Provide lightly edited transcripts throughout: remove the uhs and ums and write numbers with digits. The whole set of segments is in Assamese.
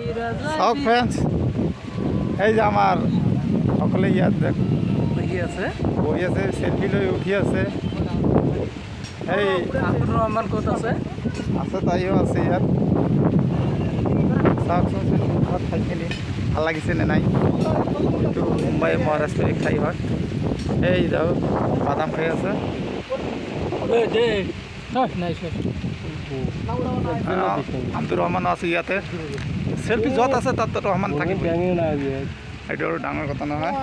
চাওক ফ্ৰেণ্ডছ, এই যে আমাৰ সকলে ইয়াত বহি আছে, চেলফি লৈ উঠি আছে। এই ৰহমান ক'ত আছে? আছে, তাইও আছে ইয়াত। চাওকচোন ঘৰত ঠাইখিনি ভাল লাগিছে নে নাই। এইটো মুম্বাই মহাৰাষ্ট্ৰৰ এক ঠাই হয়। এই যাও বাদাম খাই আছে। আব্দুর রহমানও আছে ইয়াতে। সেলফি য'ত আছে তাত রহমান থাকিব, এইটো আৰু ডাঙৰ কথা নহয়।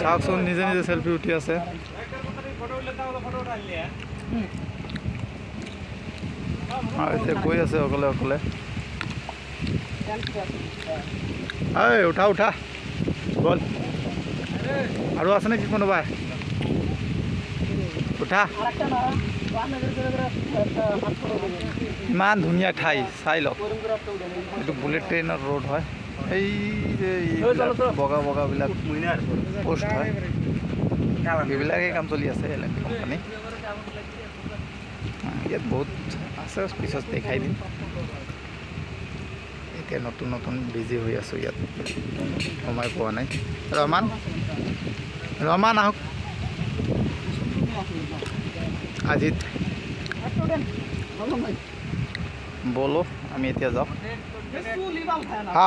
চাওকচোন নিজে নিজে সেলফি উঠি আছে। এতিয়া গৈ আছে অকলে অকলে। এই উঠা উঠা বল, আৰু আছে নেকি কোনোবাই? উঠা। ইমান ধুনীয়া ঠাই, চাই লওক। এইটো বুলেট ট্ৰেইনৰ ৰোড হয়। এই যে বগা বগাবিলাক পোষ্ট হয়, এইবিলাকেই কাম চলি আছে এল&টি কোম্পানী। ইয়াত বহুত আছে, পিছত দেখাই দিম। এতিয়া নতুন নতুন বিজি হৈ আছোঁ ইয়াত, সময় পোৱা নাই। ৰহমান ৰহমান আহক। আজিত বলো আমি এতিয়া যাওঁ। হা